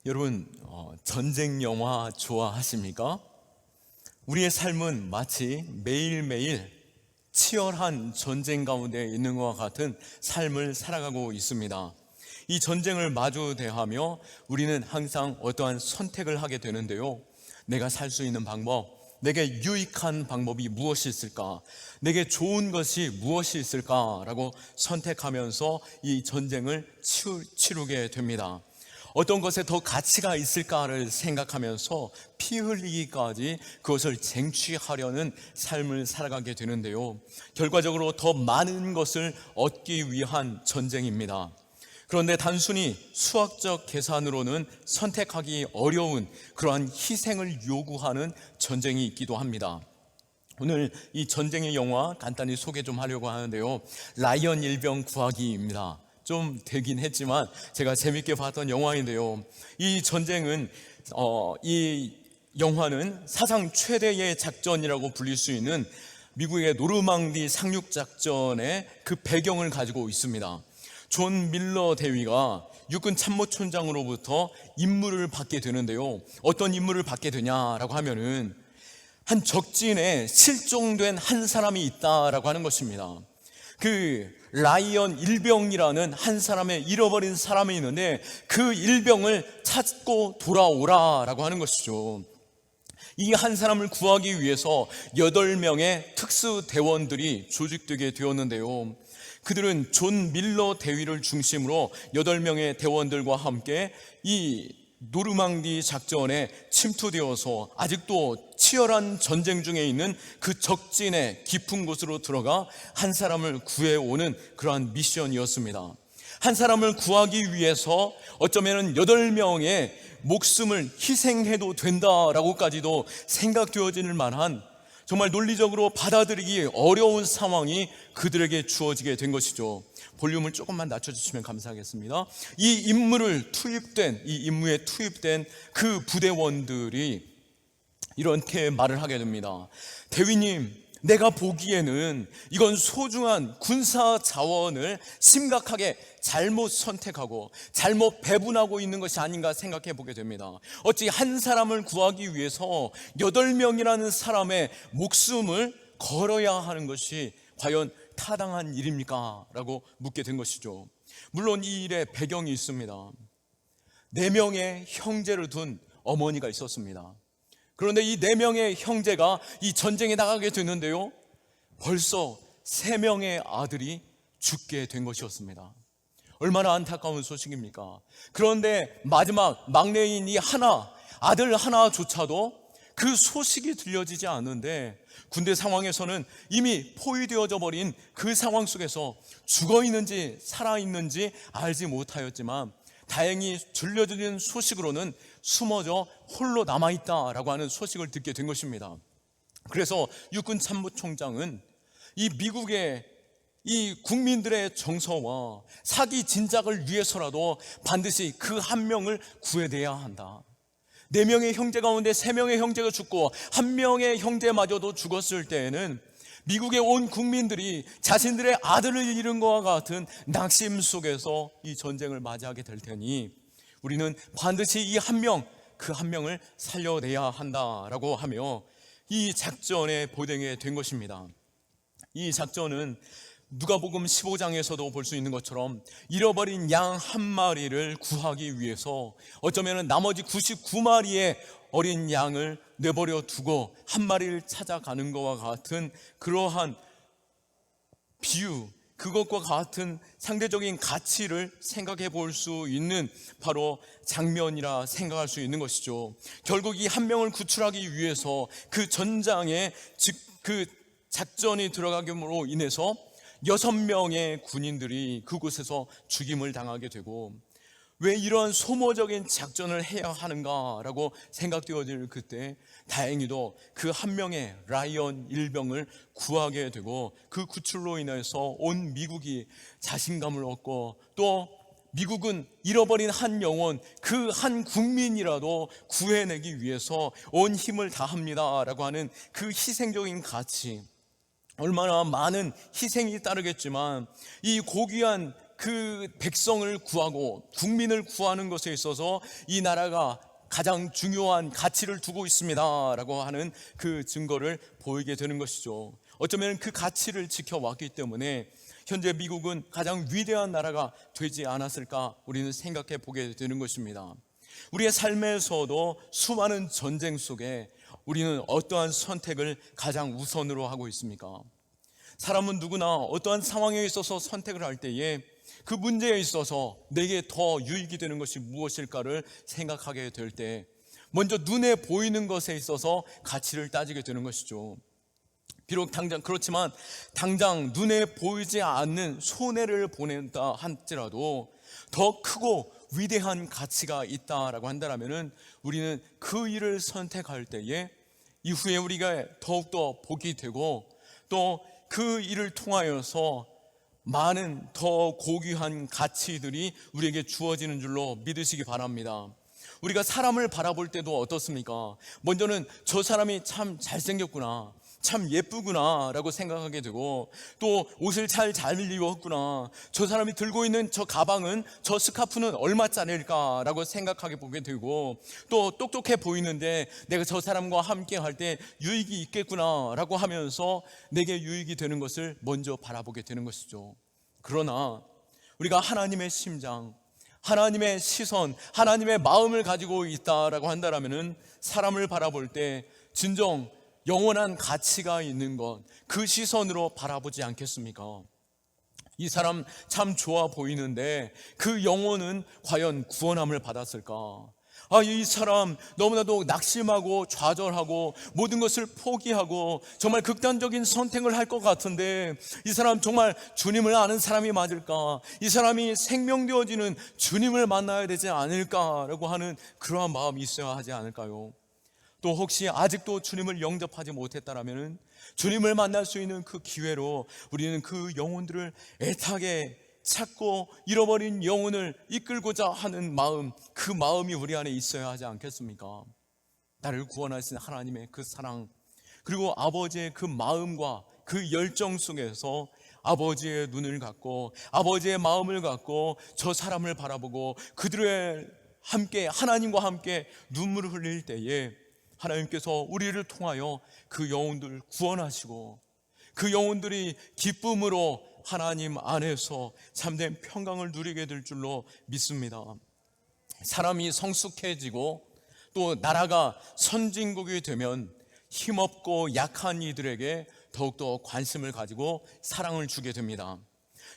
여러분, 전쟁 영화 좋아하십니까? 우리의 삶은 마치 매일매일 치열한 전쟁 가운데 있는 것과 같은 삶을 살아가고 있습니다. 이 전쟁을 마주대하며 우리는 항상 어떠한 선택을 하게 되는데요, 내가 살 수 있는 방법, 내게 유익한 방법이 무엇이 있을까, 내게 좋은 것이 무엇이 있을까라고 선택하면서 이 전쟁을 치르게 됩니다. 어떤 것에 더 가치가 있을까를 생각하면서 피 흘리기까지 그것을 쟁취하려는 삶을 살아가게 되는데요, 결과적으로 더 많은 것을 얻기 위한 전쟁입니다. 그런데 단순히 수학적 계산으로는 선택하기 어려운 그러한 희생을 요구하는 전쟁이 있기도 합니다. 오늘 이 전쟁의 영화 간단히 소개 좀 하려고 하는데요, 라이언 일병 구하기입니다. 좀 되긴 했지만 제가 재밌게 봤던 영화인데요, 이 전쟁은 이 영화는 사상 최대의 작전이라고 불릴 수 있는 미국의 노르망디 상륙작전의 그 배경을 가지고 있습니다. 존 밀러 대위가 육군 참모총장으로부터 임무를 받게 되는데요, 어떤 임무를 받게 되냐라고 하면은 한 적진에 실종된 한 사람이 있다라고 하는 것입니다. 그 라이언 일병이라는 한 사람의 잃어버린 사람이 있는데 그 일병을 찾고 돌아오라라고 하는 것이죠. 이 한 사람을 구하기 위해서 8명의 특수대원들이 조직되게 되었는데요, 그들은 존 밀러 대위를 중심으로 8명의 대원들과 함께 이 노르망디 작전에 침투되어서 아직도 치열한 전쟁 중에 있는 그 적진의 깊은 곳으로 들어가 한 사람을 구해오는 그러한 미션이었습니다. 한 사람을 구하기 위해서 어쩌면 8명의 목숨을 희생해도 된다라고까지도 생각되어질 만한 정말 논리적으로 받아들이기 어려운 상황이 그들에게 주어지게 된 것이죠. 볼륨을 조금만 낮춰주시면 감사하겠습니다. 이 임무에 투입된 그 부대원들이 이렇게 말을 하게 됩니다. 대위님, 내가 보기에는 이건 소중한 군사 자원을 심각하게 잘못 선택하고 잘못 배분하고 있는 것이 아닌가 생각해 보게 됩니다. 어찌 한 사람을 구하기 위해서 8명이라는 사람의 목숨을 걸어야 하는 것이 과연 타당한 일입니까? 라고 묻게 된 것이죠. 물론 이 일에 배경이 있습니다. 4명의 형제를 둔 어머니가 있었습니다. 그런데 이 4명의 형제가 이 전쟁에 나가게 됐는데요, 벌써 3명의 아들이 죽게 된 것이었습니다. 얼마나 안타까운 소식입니까? 그런데 마지막 막내인 이 아들 하나조차도 그 소식이 들려지지 않는데, 군대 상황에서는 이미 포위되어져 버린 그 상황 속에서 죽어있는지 살아있는지 알지 못하였지만 다행히 들려주는 소식으로는 숨어져 홀로 남아있다라고 하는 소식을 듣게 된 것입니다. 그래서 육군 참모총장은 이 미국의 이 국민들의 정서와 사기 진작을 위해서라도 반드시 그 한 명을 구해내야 한다. 4명의 형제 가운데 3명의 형제가 죽고 1명의 형제마저도 죽었을 때에는 미국의 온 국민들이 자신들의 아들을 잃은 것과 같은 낙심 속에서 이 전쟁을 맞이하게 될 테니 우리는 반드시 이 그 한 명을 살려내야 한다라고 하며 이 작전에 보내게 된 것입니다. 이 작전은 누가복음 15장에서도 볼 수 있는 것처럼 잃어버린 양 한 마리를 구하기 위해서 어쩌면 나머지 99마리의 어린 양을 내버려 두고 한 마리를 찾아가는 것과 같은 그러한 비유, 그것과 같은 상대적인 가치를 생각해 볼 수 있는 바로 장면이라 생각할 수 있는 것이죠. 결국 이 한 명을 구출하기 위해서 그 전장에 그 작전이 들어가므로 인해서 6명의 군인들이 그곳에서 죽임을 당하게 되고, 왜 이러한 소모적인 작전을 해야 하는가라고 생각되어질 그때 다행히도 그 1명의 라이언 일병을 구하게 되고 그 구출로 인해서 온 미국이 자신감을 얻고, 또 미국은 잃어버린 한 영혼, 그 한 국민이라도 구해내기 위해서 온 힘을 다합니다라고 하는 그 희생적인 가치, 얼마나 많은 희생이 따르겠지만 이 고귀한 그 백성을 구하고 국민을 구하는 것에 있어서 이 나라가 가장 중요한 가치를 두고 있습니다라고 하는 그 증거를 보이게 되는 것이죠. 어쩌면 그 가치를 지켜왔기 때문에 현재 미국은 가장 위대한 나라가 되지 않았을까 우리는 생각해 보게 되는 것입니다. 우리의 삶에서도 수많은 전쟁 속에 우리는 어떠한 선택을 가장 우선으로 하고 있습니까? 사람은 누구나 어떠한 상황에 있어서 선택을 할 때에 그 문제에 있어서 내게 더 유익이 되는 것이 무엇일까를 생각하게 될 때 먼저 눈에 보이는 것에 있어서 가치를 따지게 되는 것이죠. 비록 그렇지만 당장 눈에 보이지 않는 손해를 보낸다 할지라도 더 크고 위대한 가치가 있다라고 한다면 우리는 그 일을 선택할 때에 이후에 우리가 더욱더 복이 되고 또 그 일을 통하여서 많은 더 고귀한 가치들이 우리에게 주어지는 줄로 믿으시기 바랍니다. 우리가 사람을 바라볼 때도 어떻습니까? 먼저는 저 사람이 참 잘생겼구나, 참 예쁘구나 라고 생각하게 되고, 또 옷을 잘 입었구나, 저 사람이 들고 있는 저 가방은, 저 스카프는 얼마짜리일까 라고 생각하게 보게 되고, 또 똑똑해 보이는데 내가 저 사람과 함께 할 때 유익이 있겠구나 라고 하면서 내게 유익이 되는 것을 먼저 바라보게 되는 것이죠. 그러나 우리가 하나님의 심장, 하나님의 시선, 하나님의 마음을 가지고 있다라고 한다면 사람을 바라볼 때 진정 영원한 가치가 있는 것, 그 시선으로 바라보지 않겠습니까? 이 사람 참 좋아 보이는데 그 영혼은 과연 구원함을 받았을까? 이 사람 너무나도 낙심하고 좌절하고 모든 것을 포기하고 정말 극단적인 선택을 할 것 같은데 이 사람 정말 주님을 아는 사람이 맞을까? 이 사람이 생명되어지는 주님을 만나야 되지 않을까라고 하는 그러한 마음이 있어야 하지 않을까요? 또 혹시 아직도 주님을 영접하지 못했다라면 주님을 만날 수 있는 그 기회로 우리는 그 영혼들을 애타게 찾고 잃어버린 영혼을 이끌고자 하는 마음, 그 마음이 우리 안에 있어야 하지 않겠습니까? 나를 구원하신 하나님의 그 사랑, 그리고 아버지의 그 마음과 그 열정 속에서 아버지의 눈을 갖고 아버지의 마음을 갖고 저 사람을 바라보고 그들의 함께 하나님과 함께 눈물을 흘릴 때에 하나님께서 우리를 통하여 그 영혼들을 구원하시고 그 영혼들이 기쁨으로 하나님 안에서 참된 평강을 누리게 될 줄로 믿습니다. 사람이 성숙해지고 또 나라가 선진국이 되면 힘없고 약한 이들에게 더욱더 관심을 가지고 사랑을 주게 됩니다.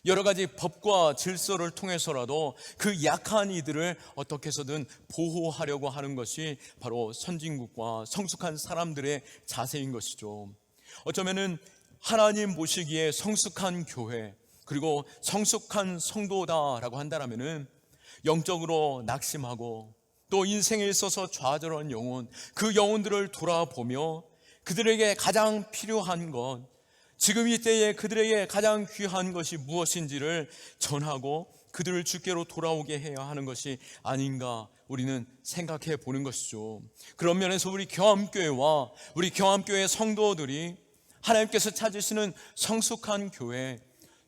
여러 가지 법과 질서를 통해서라도 그 약한 이들을 어떻게 해서든 보호하려고 하는 것이 바로 선진국과 성숙한 사람들의 자세인 것이죠. 어쩌면은 하나님 보시기에 성숙한 교회 그리고 성숙한 성도다라고 한다면은 영적으로 낙심하고 또 인생에 있어서 좌절한 영혼, 그 영혼들을 돌아보며 그들에게 가장 필요한 것, 지금 이때에 그들에게 가장 귀한 것이 무엇인지를 전하고 그들을 주께로 돌아오게 해야 하는 것이 아닌가 우리는 생각해 보는 것이죠. 그런 면에서 우리 경암교회와 우리 경암교회 성도들이 하나님께서 찾으시는 성숙한 교회,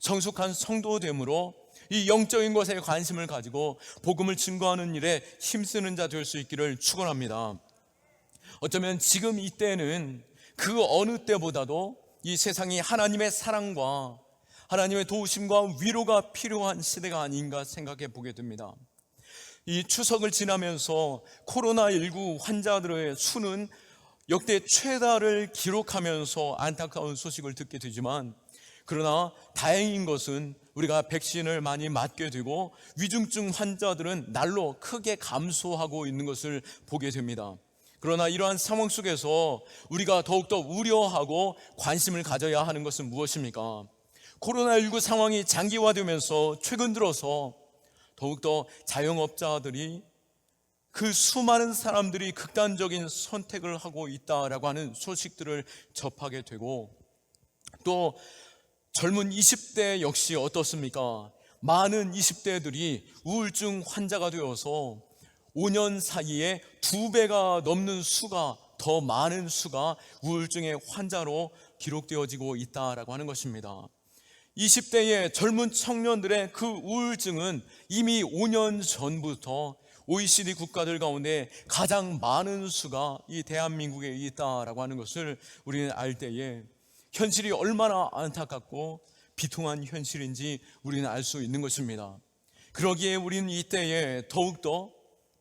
성숙한 성도됨으로 이 영적인 것에 관심을 가지고 복음을 증거하는 일에 힘쓰는 자 될 수 있기를 축원합니다. 어쩌면 지금 이때는 그 어느 때보다도 이 세상이 하나님의 사랑과 하나님의 도우심과 위로가 필요한 시대가 아닌가 생각해 보게 됩니다. 이 추석을 지나면서 코로나19 환자들의 수는 역대 최다를 기록하면서 안타까운 소식을 듣게 되지만, 그러나 다행인 것은 우리가 백신을 많이 맞게 되고 위중증 환자들은 날로 크게 감소하고 있는 것을 보게 됩니다. 그러나 이러한 상황 속에서 우리가 더욱더 우려하고 관심을 가져야 하는 것은 무엇입니까? 코로나19 상황이 장기화되면서 최근 들어서 더욱더 자영업자들이 그 수많은 사람들이 극단적인 선택을 하고 있다라고 하는 소식들을 접하게 되고, 또 젊은 20대 역시 어떻습니까? 많은 20대들이 우울증 환자가 되어서 5년 사이에 2배가 넘는 수가, 더 많은 수가 우울증의 환자로 기록되어지고 있다라고 하는 것입니다. 20대의 젊은 청년들의 그 우울증은 이미 5년 전부터 OECD 국가들 가운데 가장 많은 수가 이 대한민국에 있다라고 하는 것을 우리는 알 때에 현실이 얼마나 안타깝고 비통한 현실인지 우리는 알 수 있는 것입니다. 그러기에 우리는 이때에 더욱더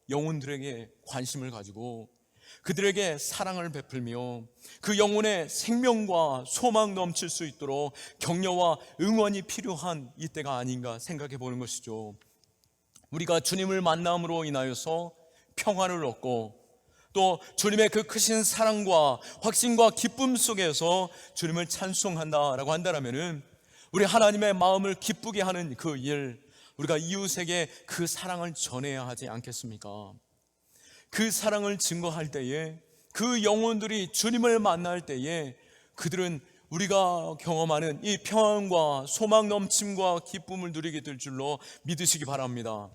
영혼들에게 관심을 가지고 그들에게 사랑을 베풀며 그 영혼의 생명과 소망 넘칠 수 있도록 격려와 응원이 필요한 이때가 아닌가 생각해 보는 것이죠. 우리가 주님을 만남으로 인하여서 평화를 얻고 또 주님의 그 크신 사랑과 확신과 기쁨 속에서 주님을 찬송한다라고 한다면 우리 하나님의 마음을 기쁘게 하는 그 일, 우리가 이웃에게 그 사랑을 전해야 하지 않겠습니까? 그 사랑을 증거할 때에 그 영혼들이 주님을 만날 때에 그들은 우리가 경험하는 이 평안과 소망 넘침과 기쁨을 누리게 될 줄로 믿으시기 바랍니다.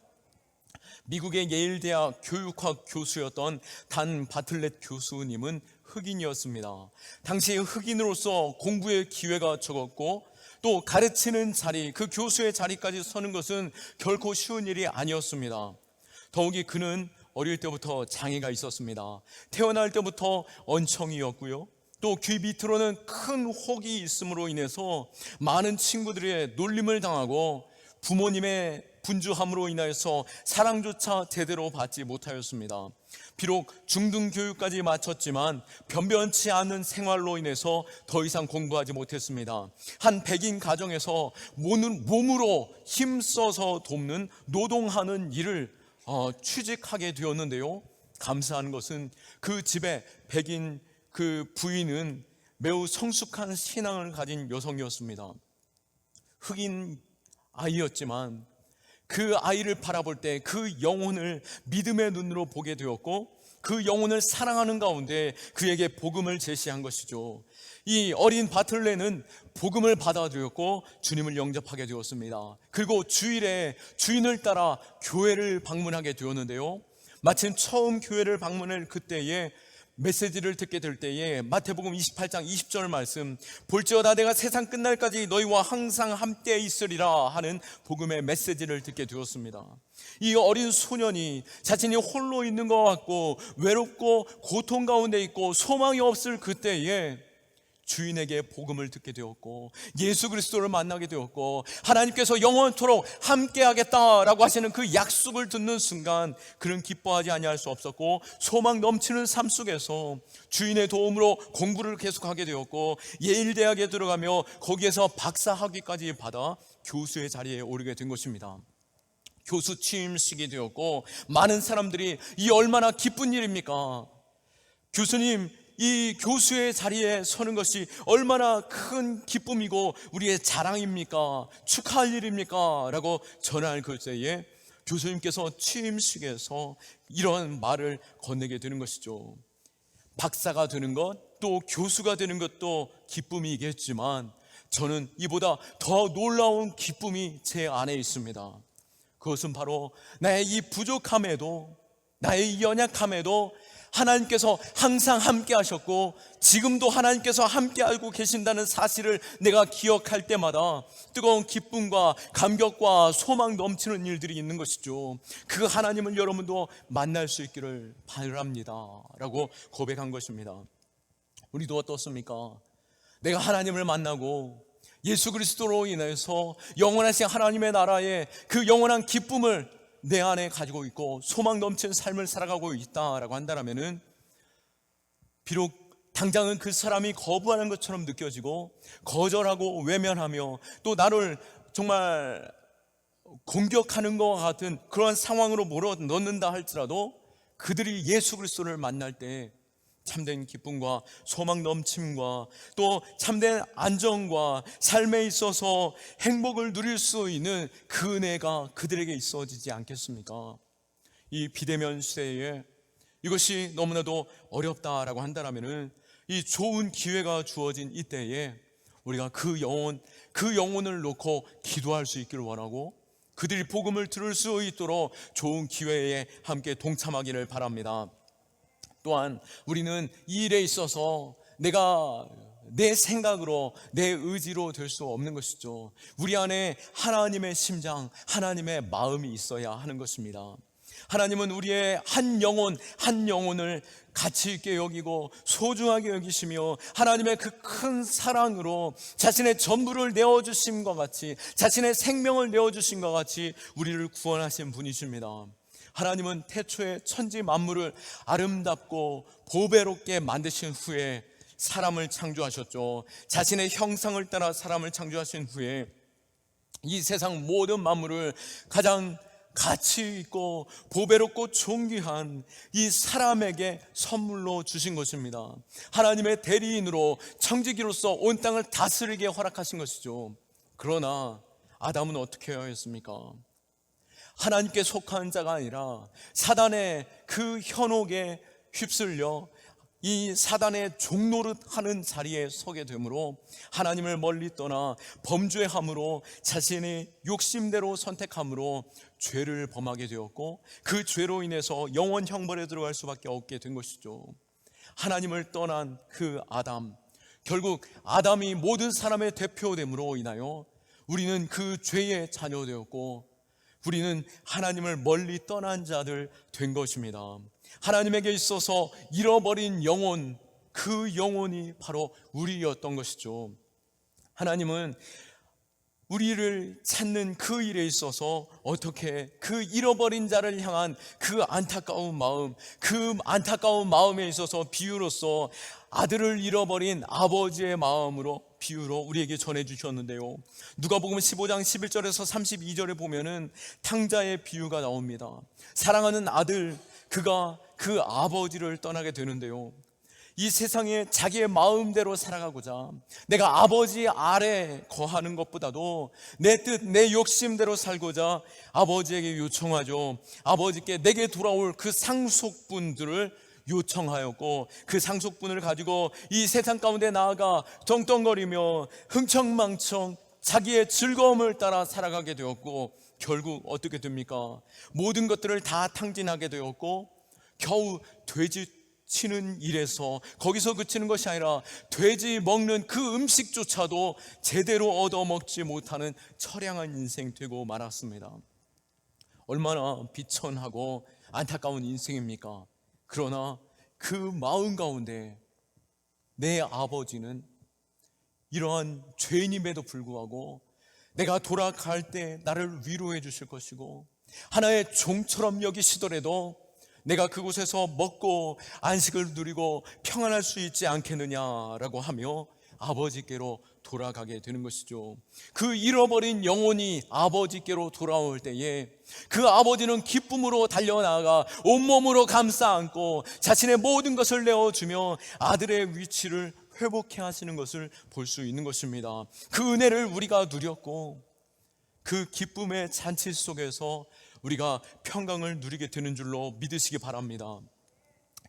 미국의 예일대학 교육학 교수였던 단 바틀렛 교수님은 흑인이었습니다. 당시 흑인으로서 공부의 기회가 적었고 또 가르치는 자리, 그 교수의 자리까지 서는 것은 결코 쉬운 일이 아니었습니다. 더욱이 그는 어릴 때부터 장애가 있었습니다. 태어날 때부터 언청이었고요. 또 귀 밑으로는 큰 혹이 있음으로 인해서 많은 친구들의 놀림을 당하고 부모님의 분주함으로 인하여서 사랑조차 제대로 받지 못하였습니다. 비록 중등 교육까지 마쳤지만 변변치 않은 생활로 인해서 더 이상 공부하지 못했습니다. 한 백인 가정에서 몸으로 힘써서 돕는 노동하는 일을 취직하게 되었는데요. 감사한 것은 그 집에 백인 그 부인은 매우 성숙한 신앙을 가진 여성이었습니다. 흑인 아이였지만 그 아이를 바라볼 때 그 영혼을 믿음의 눈으로 보게 되었고 그 영혼을 사랑하는 가운데 그에게 복음을 제시한 것이죠. 이 어린 바틀레는 복음을 받아들였고 주님을 영접하게 되었습니다. 그리고 주일에 주인을 따라 교회를 방문하게 되었는데요. 마침 처음 교회를 방문할 그때에 메시지를 듣게 될 때에 마태복음 28장 20절 말씀, 볼지어다 내가 세상 끝날까지 너희와 항상 함께 있으리라 하는 복음의 메시지를 듣게 되었습니다. 이 어린 소년이 자신이 홀로 있는 것 같고 외롭고 고통 가운데 있고 소망이 없을 그때에 주인에게 복음을 듣게 되었고 예수 그리스도를 만나게 되었고 하나님께서 영원토록 함께 하겠다라고 하시는 그 약속을 듣는 순간 그는 기뻐하지 아니할 수 없었고 소망 넘치는 삶 속에서 주인의 도움으로 공부를 계속하게 되었고 예일대학에 들어가며 거기에서 박사학위까지 받아 교수의 자리에 오르게 된 것입니다. 교수 취임식이 되었고 많은 사람들이 이 얼마나 기쁜 일입니까? 교수님 이 교수의 자리에 서는 것이 얼마나 큰 기쁨이고 우리의 자랑입니까? 축하할 일입니까? 라고 전할 그때에 교수님께서 취임식에서 이런 말을 건네게 되는 것이죠. 박사가 되는 것, 또 교수가 되는 것도 기쁨이겠지만 저는 이보다 더 놀라운 기쁨이 제 안에 있습니다. 그것은 바로 나의 이 부족함에도 나의 이 연약함에도 하나님께서 항상 함께 하셨고 지금도 하나님께서 함께 알고 계신다는 사실을 내가 기억할 때마다 뜨거운 기쁨과 감격과 소망 넘치는 일들이 있는 것이죠. 그 하나님을 여러분도 만날 수 있기를 바랍니다 라고 고백한 것입니다. 우리도 어떻습니까? 내가 하나님을 만나고 예수 그리스도로 인해서 영원하신 하나님의 나라의 그 영원한 기쁨을 내 안에 가지고 있고 소망 넘치는 삶을 살아가고 있다라고 한다면은 비록 당장은 그 사람이 거부하는 것처럼 느껴지고 거절하고 외면하며 또 나를 정말 공격하는 것 같은 그러한 상황으로 몰아넣는다 할지라도 그들이 예수 그리스도를 만날 때 참된 기쁨과 소망 넘침과 또 참된 안정과 삶에 있어서 행복을 누릴 수 있는 그 은혜가 그들에게 있어지지 않겠습니까? 이 비대면 시대에 이것이 너무나도 어렵다라고 한다면 이 좋은 기회가 주어진 이때에 우리가 그 영혼을 놓고 기도할 수 있기를 원하고 그들이 복음을 들을 수 있도록 좋은 기회에 함께 동참하기를 바랍니다. 또한 우리는 이 일에 있어서 내가 내 생각으로, 내 의지로 될 수 없는 것이죠. 우리 안에 하나님의 심장, 하나님의 마음이 있어야 하는 것입니다. 하나님은 우리의 한 영혼 한 영혼을 가치 있게 여기고 소중하게 여기시며 하나님의 그 큰 사랑으로 자신의 전부를 내어주심과 같이, 자신의 생명을 내어주심과 같이 우리를 구원하신 분이십니다. 하나님은 태초에 천지 만물을 아름답고 보배롭게 만드신 후에 사람을 창조하셨죠. 자신의 형상을 따라 사람을 창조하신 후에 이 세상 모든 만물을 가장 가치 있고 보배롭고 존귀한 이 사람에게 선물로 주신 것입니다. 하나님의 대리인으로 청지기로서 온 땅을 다스리게 허락하신 것이죠. 그러나 아담은 어떻게 하였습니까? 하나님께 속한 자가 아니라 사단의 그 현혹에 휩쓸려 이 사단의 종노릇하는 자리에 서게 되므로 하나님을 멀리 떠나 범죄함으로 자신의 욕심대로 선택함으로 죄를 범하게 되었고, 그 죄로 인해서 영원 형벌에 들어갈 수밖에 없게 된 것이죠. 하나님을 떠난 그 아담, 결국 아담이 모든 사람의 대표됨으로 인하여 우리는 그 죄의 자녀되었고 우리는 하나님을 멀리 떠난 자들 된 것입니다. 하나님에게 있어서 잃어버린 영혼, 그 영혼이 바로 우리였던 것이죠. 하나님은 우리를 찾는 그 일에 있어서 어떻게 그 잃어버린 자를 향한 그 안타까운 마음, 그 안타까운 마음에 있어서 비유로서 아들을 잃어버린 아버지의 마음으로 비유로 우리에게 전해주셨는데요, 누가복음 15장 11절에서 32절에 보면은 탕자의 비유가 나옵니다. 사랑하는 아들, 그가 그 아버지를 떠나게 되는데요, 이 세상에 자기의 마음대로 살아가고자 내가 아버지 아래 거하는 것보다도 내 뜻, 내 욕심대로 살고자 아버지에게 요청하죠. 아버지께 내게 돌아올 그 상속분들을 요청하였고, 그 상속분을 가지고 이 세상 가운데 나아가 떵떵거리며 흥청망청 자기의 즐거움을 따라 살아가게 되었고, 결국 어떻게 됩니까? 모든 것들을 다 탕진하게 되었고, 겨우 돼지 치는 일에서 거기서 그치는 것이 아니라 돼지 먹는 그 음식조차도 제대로 얻어먹지 못하는 처량한 인생 되고 말았습니다. 얼마나 비천하고 안타까운 인생입니까? 그러나 그 마음 가운데 내 아버지는 이러한 죄인임에도 불구하고 내가 돌아갈 때 나를 위로해 주실 것이고, 하나의 종처럼 여기시더라도 내가 그곳에서 먹고 안식을 누리고 평안할 수 있지 않겠느냐라고 하며 아버지께로 돌아가게 되는 것이죠. 그 잃어버린 영혼이 아버지께로 돌아올 때에 그 아버지는 기쁨으로 달려나가 온몸으로 감싸 안고 자신의 모든 것을 내어주며 아들의 위치를 회복해 하시는 것을 볼 수 있는 것입니다. 그 은혜를 우리가 누렸고 그 기쁨의 잔치 속에서 우리가 평강을 누리게 되는 줄로 믿으시기 바랍니다.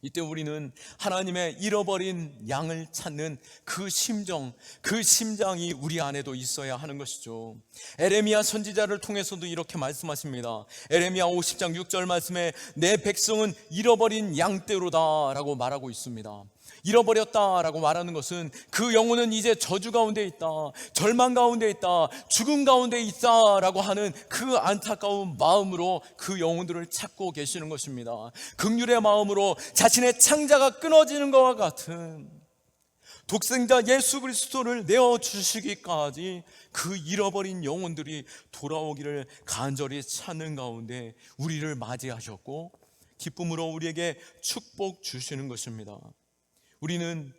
이때 우리는 하나님의 잃어버린 양을 찾는 그 심정, 그 심장이 우리 안에도 있어야 하는 것이죠. 에레미야 선지자를 통해서도 이렇게 말씀하십니다. 에레미야 50장 6절 말씀에 내 백성은 잃어버린 양떼로다 라고 말하고 있습니다. 잃어버렸다라고 말하는 것은 그 영혼은 이제 저주 가운데 있다, 절망 가운데 있다, 죽음 가운데 있다라고 하는 그 안타까운 마음으로 그 영혼들을 찾고 계시는 것입니다. 긍휼의 마음으로 자신의 창자가 끊어지는 것과 같은 독생자 예수 그리스도를 내어주시기까지 그 잃어버린 영혼들이 돌아오기를 간절히 찾는 가운데 우리를 맞이하셨고 기쁨으로 우리에게 축복 주시는 것입니다. 우리는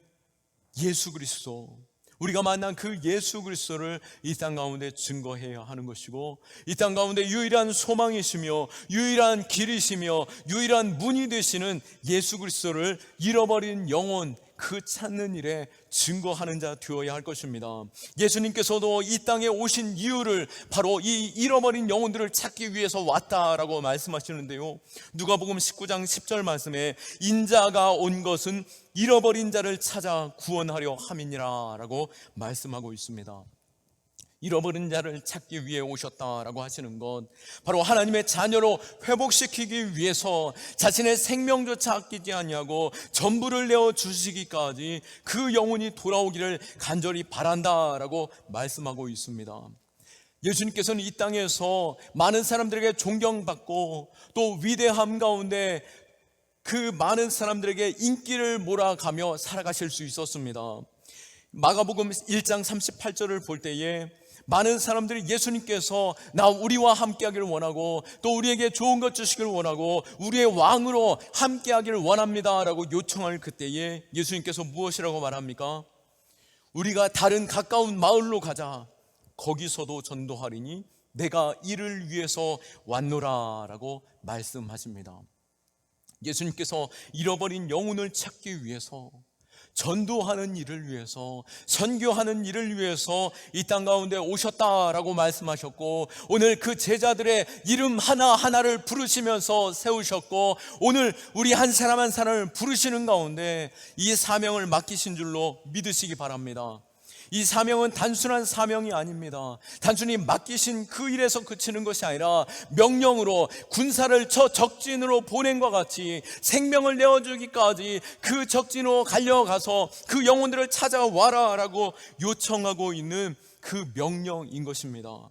예수 그리스도, 우리가 만난 그 예수 그리스도를 이 땅 가운데 증거해야 하는 것이고, 이 땅 가운데 유일한 소망이시며 유일한 길이시며 유일한 문이 되시는 예수 그리스도를 잃어버린 영혼 그 찾는 일에 증거하는 자 되어야 할 것입니다. 예수님께서도 이 땅에 오신 이유를 바로 이 잃어버린 영혼들을 찾기 위해서 왔다라고 말씀하시는데요, 누가복음 19장 10절 말씀에 인자가 온 것은 잃어버린 자를 찾아 구원하려 함이니라 라고 말씀하고 있습니다. 잃어버린 자를 찾기 위해 오셨다라고 하시는 건 바로 하나님의 자녀로 회복시키기 위해서 자신의 생명조차 아끼지 아니하고 전부를 내어 주시기까지 그 영혼이 돌아오기를 간절히 바란다라고 말씀하고 있습니다. 예수님께서는 이 땅에서 많은 사람들에게 존경받고 또 위대함 가운데 그 많은 사람들에게 인기를 몰아가며 살아가실 수 있었습니다. 마가복음 1장 38절을 볼 때에 많은 사람들이 예수님께서 우리와 함께하기를 원하고 또 우리에게 좋은 것 주시기를 원하고 우리의 왕으로 함께하기를 원합니다 라고 요청할 그때에 예수님께서 무엇이라고 말합니까? 우리가 다른 가까운 마을로 가자. 거기서도 전도하리니 내가 이를 위해서 왔노라 라고 말씀하십니다. 예수님께서 잃어버린 영혼을 찾기 위해서, 전도하는 일을 위해서, 선교하는 일을 위해서 이 땅 가운데 오셨다라고 말씀하셨고, 오늘 그 제자들의 이름 하나하나를 부르시면서 세우셨고, 오늘 우리 한 사람 한 사람을 부르시는 가운데 이 사명을 맡기신 줄로 믿으시기 바랍니다. 이 사명은 단순한 사명이 아닙니다. 단순히 맡기신 그 일에서 그치는 것이 아니라 명령으로 군사를 저 적진으로 보낸 것 같이 생명을 내어주기까지 그 적진으로 달려가서 그 영혼들을 찾아와라 라고 요청하고 있는 그 명령인 것입니다.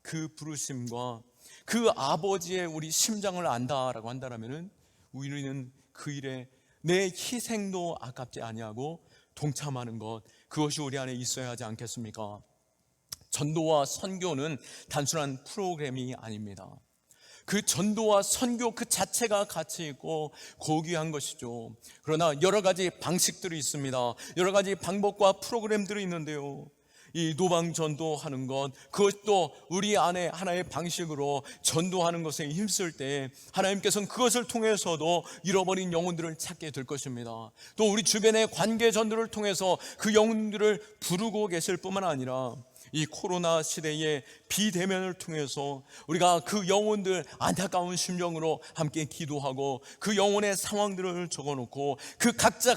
그 부르심과 그 아버지의 우리 심장을 안다라고 한다면 우리는 그 일에 내 희생도 아깝지 아니하고 동참하는 것, 그것이 우리 안에 있어야 하지 않겠습니까? 전도와 선교는 단순한 프로그램이 아닙니다. 그 전도와 선교 그 자체가 가치 있고 고귀한 것이죠. 그러나 여러 가지 방식들이 있습니다. 여러 가지 방법과 프로그램들이 있는데요, 이 노방 전도하는 것, 그것도 우리 안에 하나의 방식으로 전도하는 것에 힘쓸 때 하나님께서는 그것을 통해서도 잃어버린 영혼들을 찾게 될 것입니다. 또 우리 주변의 관계 전도를 통해서 그 영혼들을 부르고 계실 뿐만 아니라 이 코로나 시대의 비대면을 통해서 우리가 그 영혼들 안타까운 심정으로 함께 기도하고 그 영혼의 상황들을 적어놓고 그 각자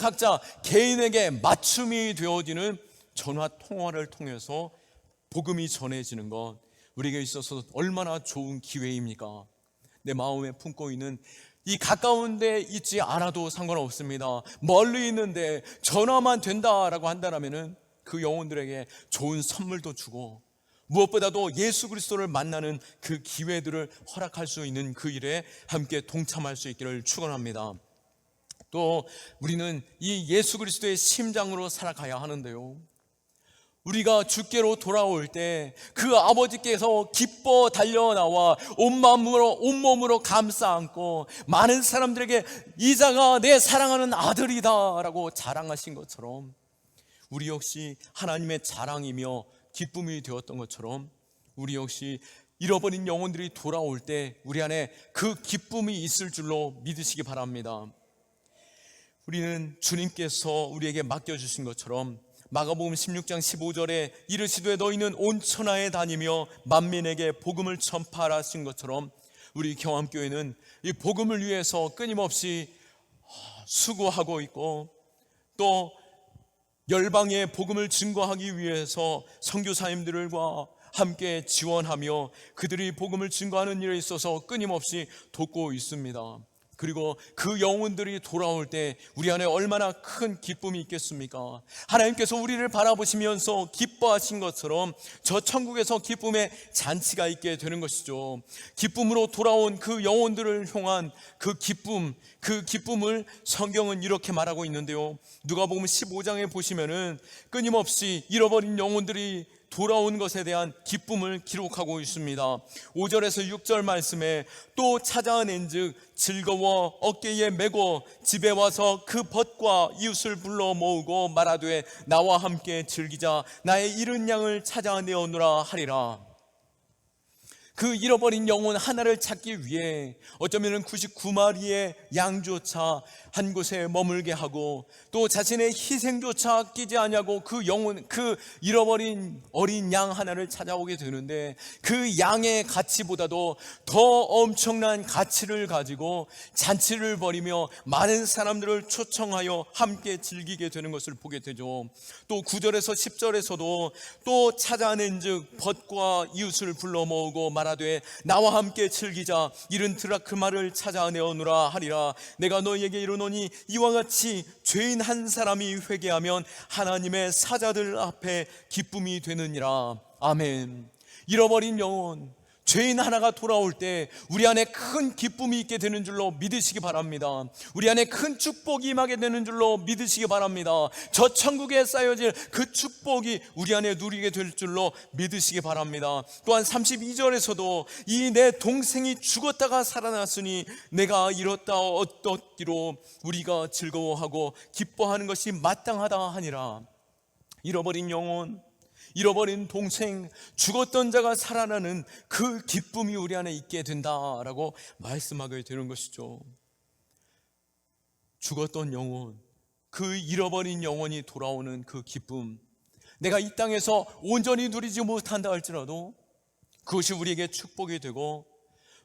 개인에게 맞춤이 되어지는 전화 통화를 통해서 복음이 전해지는 것, 우리에게 있어서 얼마나 좋은 기회입니까? 내 마음에 품고 있는 이 가까운 데 있지 않아도 상관없습니다. 멀리 있는데 전화만 된다라고 한다면 그 영혼들에게 좋은 선물도 주고 무엇보다도 예수 그리스도를 만나는 그 기회들을 허락할 수 있는 그 일에 함께 동참할 수 있기를 축원합니다. 또 우리는 이 예수 그리스도의 심장으로 살아가야 하는데요, 우리가 주께로 돌아올 때 그 아버지께서 기뻐 달려나와 온몸으로 감싸 안고 많은 사람들에게 이자가 내 사랑하는 아들이다 라고 자랑하신 것처럼 우리 역시 하나님의 자랑이며 기쁨이 되었던 것처럼 우리 역시 잃어버린 영혼들이 돌아올 때 우리 안에 그 기쁨이 있을 줄로 믿으시기 바랍니다. 우리는 주님께서 우리에게 맡겨주신 것처럼 마가복음 16장 15절에 이르시되 너희는 온 천하에 다니며 만민에게 복음을 전파하라 하신 것처럼 우리 경암교회는 이 복음을 위해서 끊임없이 수고하고 있고 또 열방의 복음을 증거하기 위해서 선교사님들과 함께 지원하며 그들이 복음을 증거하는 일에 있어서 끊임없이 돕고 있습니다. 그리고 그 영혼들이 돌아올 때 우리 안에 얼마나 큰 기쁨이 있겠습니까? 하나님께서 우리를 바라보시면서 기뻐하신 것처럼 저 천국에서 기쁨의 잔치가 있게 되는 것이죠. 기쁨으로 돌아온 그 영혼들을 향한 그 기쁨을 성경은 이렇게 말하고 있는데요, 누가복음 15장에 보시면은 끊임없이 잃어버린 영혼들이 돌아온 것에 대한 기쁨을 기록하고 있습니다. 5절에서 6절 말씀에 또 찾아낸 즉 즐거워 어깨에 메고 집에 와서 그 벗과 이웃을 불러 모으고 말하되 나와 함께 즐기자 나의 잃은 양을 찾아내오노라 하리라. 그 잃어버린 영혼 하나를 찾기 위해 어쩌면 99마리의 양조차 한 곳에 머물게 하고 또 자신의 희생조차 아끼지 아니하고 그 영혼, 그 잃어버린 어린 양 하나를 찾아오게 되는데 그 양의 가치보다도 더 엄청난 가치를 가지고 잔치를 벌이며 많은 사람들을 초청하여 함께 즐기게 되는 것을 보게 되죠. 또 9절에서 10절에서도 또 찾아낸 즉 벗과 이웃을 불러 모으고 말하되 나와 함께 즐기자. 이른 드라크마를 찾아내오노라 하리라. 내가 너희에게 이르노니 이와 같이 죄인 한 사람이 회개하면 하나님의 사자들 앞에 기쁨이 되느니라. 아멘. 잃어버린 영혼, 죄인 하나가 돌아올 때 우리 안에 큰 기쁨이 있게 되는 줄로 믿으시기 바랍니다. 우리 안에 큰 축복이 임하게 되는 줄로 믿으시기 바랍니다. 저 천국에 쌓여질 그 축복이 우리 안에 누리게 될 줄로 믿으시기 바랍니다. 또한 32절에서도 이 내 동생이 죽었다가 살아났으니 내가 잃었다 얻었기로 우리가 즐거워하고 기뻐하는 것이 마땅하다 하니라. 잃어버린 영혼, 잃어버린 동생, 죽었던 자가 살아나는 그 기쁨이 우리 안에 있게 된다라고 말씀하게 되는 것이죠. 죽었던 영혼, 그 잃어버린 영혼이 돌아오는 그 기쁨, 내가 이 땅에서 온전히 누리지 못한다 할지라도 그것이 우리에게 축복이 되고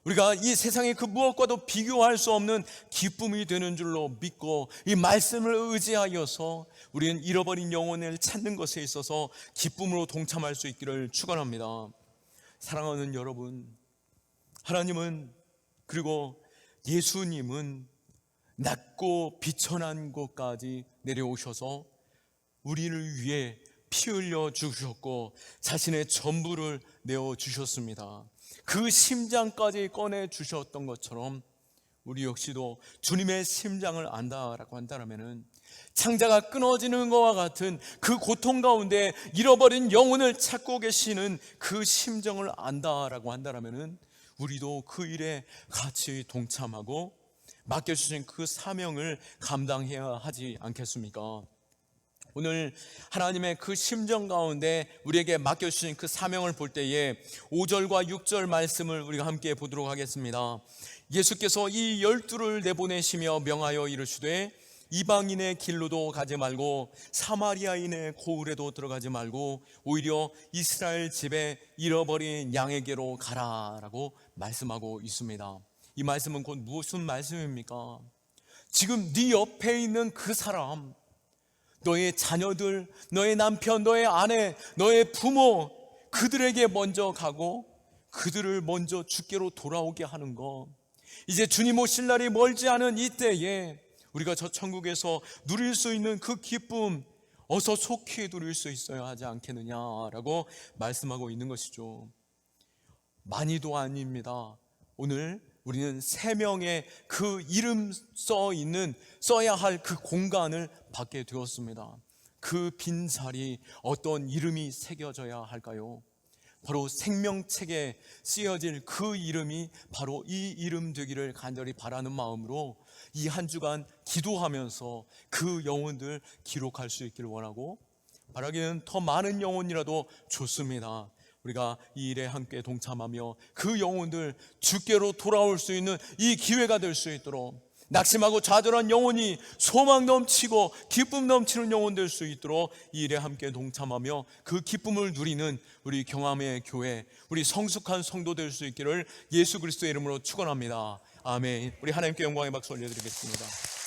우리가 이 세상의 그 무엇과도 비교할 수 없는 기쁨이 되는 줄로 믿고 이 말씀을 의지하여서 우리는 잃어버린 영혼을 찾는 것에 있어서 기쁨으로 동참할 수 있기를 축원합니다. 사랑하는 여러분, 하나님은 그리고 예수님은 낮고 비천한 곳까지 내려오셔서 우리를 위해 피 흘려 주셨고 자신의 전부를 내어 주셨습니다. 그 심장까지 꺼내 주셨던 것처럼 우리 역시도 주님의 심장을 안다라고 한다면 창자가 끊어지는 것과 같은 그 고통 가운데 잃어버린 영혼을 찾고 계시는 그 심정을 안다라고 한다면 우리도 그 일에 같이 동참하고 맡겨주신 그 사명을 감당해야 하지 않겠습니까? 오늘 하나님의 그 심정 가운데 우리에게 맡겨주신 그 사명을 볼 때에 5절과 6절 말씀을 우리가 함께 보도록 하겠습니다. 예수께서 이 12를 내보내시며 명하여 이르시되 이방인의 길로도 가지 말고 사마리아인의 고을에도 들어가지 말고 오히려 이스라엘 집에 잃어버린 양에게로 가라라고 말씀하고 있습니다. 이 말씀은 곧 무슨 말씀입니까? 지금 네 옆에 있는 그 사람, 너의 자녀들, 너의 남편, 너의 아내, 너의 부모, 그들에게 먼저 가고 그들을 먼저 주께로 돌아오게 하는 것, 이제 주님 오실 날이 멀지 않은 이때에 우리가 저 천국에서 누릴 수 있는 그 기쁨 어서 속히 누릴 수 있어야 하지 않겠느냐라고 말씀하고 있는 것이죠. 많이도 아닙니다. 오늘 우리는 3명의 그 이름 써야 할 그 공간을 받게 되었습니다. 그 빈자리, 어떤 이름이 새겨져야 할까요? 바로 생명책에 쓰여질 그 이름이 바로 이 이름 되기를 간절히 바라는 마음으로 이 한 주간 기도하면서 그 영혼들 기록할 수 있기를 원하고, 바라기는 더 많은 영혼이라도 좋습니다. 우리가 이 일에 함께 동참하며 그 영혼들 주께로 돌아올 수 있는 이 기회가 될 수 있도록, 낙심하고 좌절한 영혼이 소망 넘치고 기쁨 넘치는 영혼 될 수 있도록 이 일에 함께 동참하며 그 기쁨을 누리는 우리 경암의 교회, 우리 성숙한 성도 될 수 있기를 예수 그리스도의 이름으로 축원합니다. 아멘. 우리 하나님께 영광의 박수 올려드리겠습니다.